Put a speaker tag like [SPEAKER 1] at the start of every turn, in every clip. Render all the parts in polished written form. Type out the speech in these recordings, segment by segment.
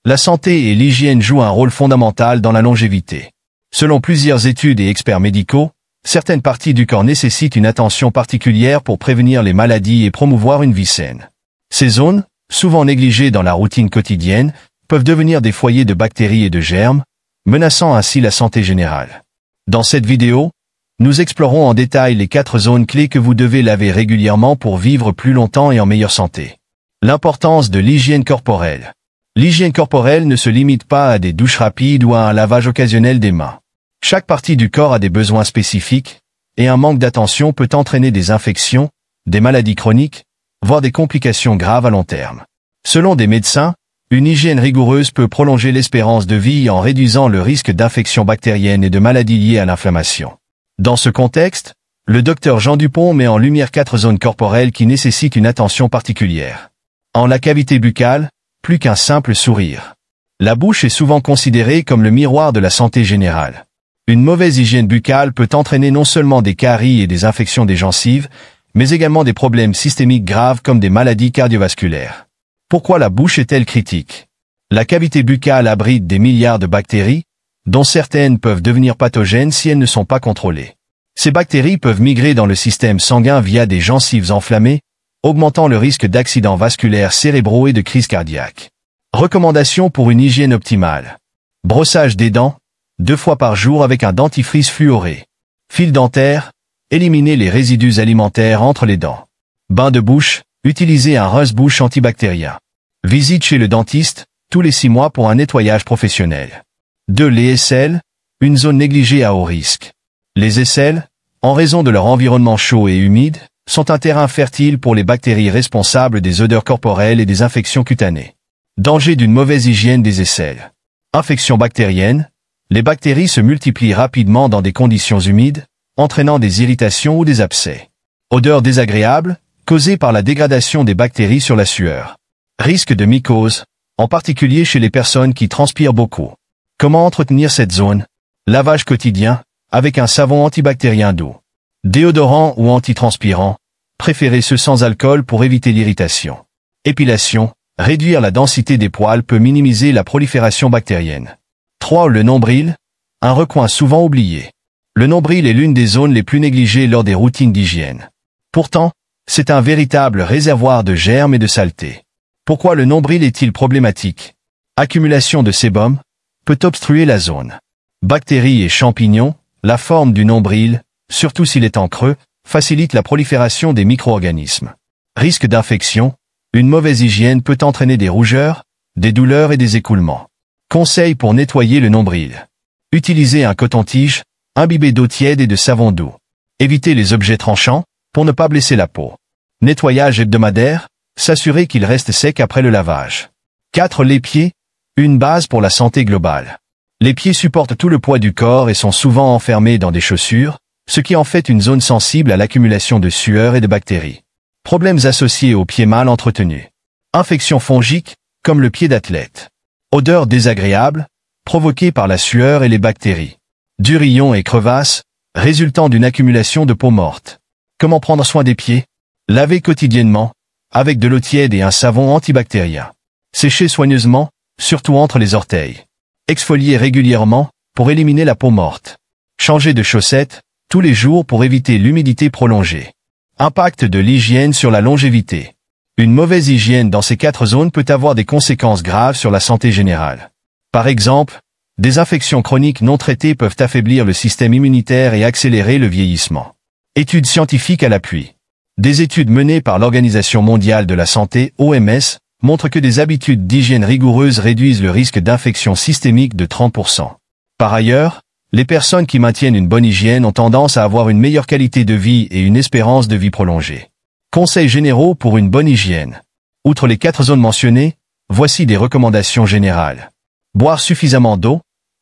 [SPEAKER 1] La santé et l'hygiène jouent un rôle fondamental dans la longévité. Selon plusieurs études et experts médicaux, certaines parties du corps nécessitent une attention particulière pour prévenir les maladies et promouvoir une vie saine. Ces zones, souvent négligées dans la routine quotidienne, peuvent devenir des foyers de bactéries et de germes, menaçant ainsi la santé générale. Dans cette vidéo, nous explorons en détail les 4 zones clés que vous devez laver régulièrement pour vivre plus longtemps et en meilleure santé. L'importance de l'hygiène corporelle. L'hygiène corporelle ne se limite pas à des douches rapides ou à un lavage occasionnel des mains. Chaque partie du corps a des besoins spécifiques, et un manque d'attention peut entraîner des infections, des maladies chroniques, voire des complications graves à long terme. Selon des médecins, une hygiène rigoureuse peut prolonger l'espérance de vie en réduisant le risque d'infections bactériennes et de maladies liées à l'inflammation. Dans ce contexte, le docteur Jean Dupont met en lumière 4 zones corporelles qui nécessitent une attention particulière. En la cavité buccale, plus qu'un simple sourire. La bouche est souvent considérée comme le miroir de la santé générale. Une mauvaise hygiène buccale peut entraîner non seulement des caries et des infections des gencives, mais également des problèmes systémiques graves comme des maladies cardiovasculaires. Pourquoi la bouche est-elle critique? La cavité buccale abrite des milliards de bactéries, dont certaines peuvent devenir pathogènes si elles ne sont pas contrôlées. Ces bactéries peuvent migrer dans le système sanguin via des gencives enflammées, augmentant le risque d'accidents vasculaires cérébraux et de crises cardiaques. Recommandations pour une hygiène optimale. Brossage des dents, 2 fois par jour avec un dentifrice fluoré. Fil dentaire, éliminez les résidus alimentaires entre les dents. Bain de bouche, utilisez un rince-bouche antibactérien. Visite chez le dentiste, tous les 6 mois pour un nettoyage professionnel. 2. Les aisselles, une zone négligée à haut risque. Les aisselles, en raison de leur environnement chaud et humide, sont un terrain fertile pour les bactéries responsables des odeurs corporelles et des infections cutanées. Danger d'une mauvaise hygiène des aisselles. Infections bactériennes, les bactéries se multiplient rapidement dans des conditions humides, entraînant des irritations ou des abcès. Odeur désagréable, causée par la dégradation des bactéries sur la sueur. Risque de mycose, en particulier chez les personnes qui transpirent beaucoup. Comment entretenir cette zone? Lavage quotidien, avec un savon antibactérien doux. Déodorant ou antitranspirant, préférez ceux sans alcool pour éviter l'irritation. Épilation, réduire la densité des poils peut minimiser la prolifération bactérienne. 3. Le nombril, un recoin souvent oublié. Le nombril est l'une des zones les plus négligées lors des routines d'hygiène. Pourtant, c'est un véritable réservoir de germes et de saleté. Pourquoi le nombril est-il problématique? Accumulation de sébum peut obstruer la zone. Bactéries et champignons, la forme du nombril, surtout s'il est en creux, facilite la prolifération des micro-organismes. Risque d'infection, une mauvaise hygiène peut entraîner des rougeurs, des douleurs et des écoulements. Conseils pour nettoyer le nombril. Utilisez un coton-tige, imbibé d'eau tiède et de savon doux. Évitez les objets tranchants, pour ne pas blesser la peau. Nettoyage hebdomadaire, s'assurer qu'il reste sec après le lavage. 4. Les pieds, une base pour la santé globale. Les pieds supportent tout le poids du corps et sont souvent enfermés dans des chaussures, ce qui en fait une zone sensible à l'accumulation de sueur et de bactéries. Problèmes associés aux pieds mal entretenus. Infections fongiques, comme le pied d'athlète. Odeur désagréable, provoquée par la sueur et les bactéries. Durillons et crevasses, résultant d'une accumulation de peau morte. Comment prendre soin des pieds? Laver quotidiennement, avec de l'eau tiède et un savon antibactérien. Sécher soigneusement, surtout entre les orteils. Exfolier régulièrement, pour éliminer la peau morte. Changer de chaussettes, tous les jours pour éviter l'humidité prolongée. Impact de l'hygiène sur la longévité. Une mauvaise hygiène dans ces 4 zones peut avoir des conséquences graves sur la santé générale. Par exemple, des infections chroniques non traitées peuvent affaiblir le système immunitaire et accélérer le vieillissement. Études scientifiques à l'appui. Des études menées par l'Organisation mondiale de la santé, OMS, montrent que des habitudes d'hygiène rigoureuses réduisent le risque d'infection systémique de 30%. Par ailleurs, les personnes qui maintiennent une bonne hygiène ont tendance à avoir une meilleure qualité de vie et une espérance de vie prolongée. Conseils généraux pour une bonne hygiène. Outre les 4 zones mentionnées, voici des recommandations générales. Boire suffisamment d'eau,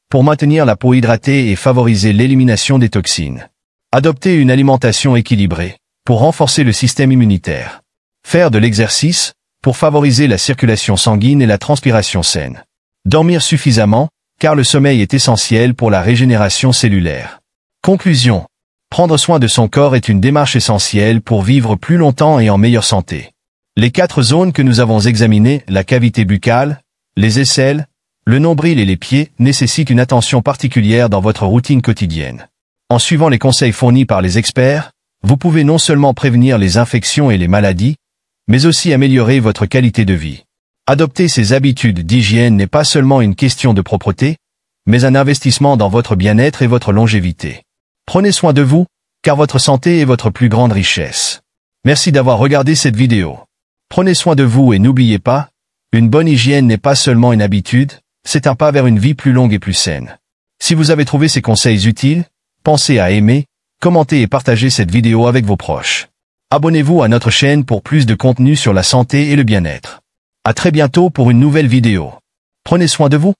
[SPEAKER 1] pour maintenir la peau hydratée et favoriser l'élimination des toxines. Adopter une alimentation équilibrée, pour renforcer le système immunitaire. Faire de l'exercice, pour favoriser la circulation sanguine et la transpiration saine. Dormir suffisamment, car le sommeil est essentiel pour la régénération cellulaire. Conclusion. Prendre soin de son corps est une démarche essentielle pour vivre plus longtemps et en meilleure santé. Les 4 zones que nous avons examinées, la cavité buccale, les aisselles, Le nombril et les pieds nécessitent une attention particulière dans votre routine quotidienne. En suivant les conseils fournis par les experts, vous pouvez non seulement prévenir les infections et les maladies, mais aussi améliorer votre qualité de vie. Adopter ces habitudes d'hygiène n'est pas seulement une question de propreté, mais un investissement dans votre bien-être et votre longévité. Prenez soin de vous, car votre santé est votre plus grande richesse. Merci d'avoir regardé cette vidéo. Prenez soin de vous et n'oubliez pas, une bonne hygiène n'est pas seulement une habitude, c'est un pas vers une vie plus longue et plus saine. Si vous avez trouvé ces conseils utiles, pensez à aimer, commenter et partager cette vidéo avec vos proches. Abonnez-vous à notre chaîne pour plus de contenu sur la santé et le bien-être. À très bientôt pour une nouvelle vidéo. Prenez soin de vous.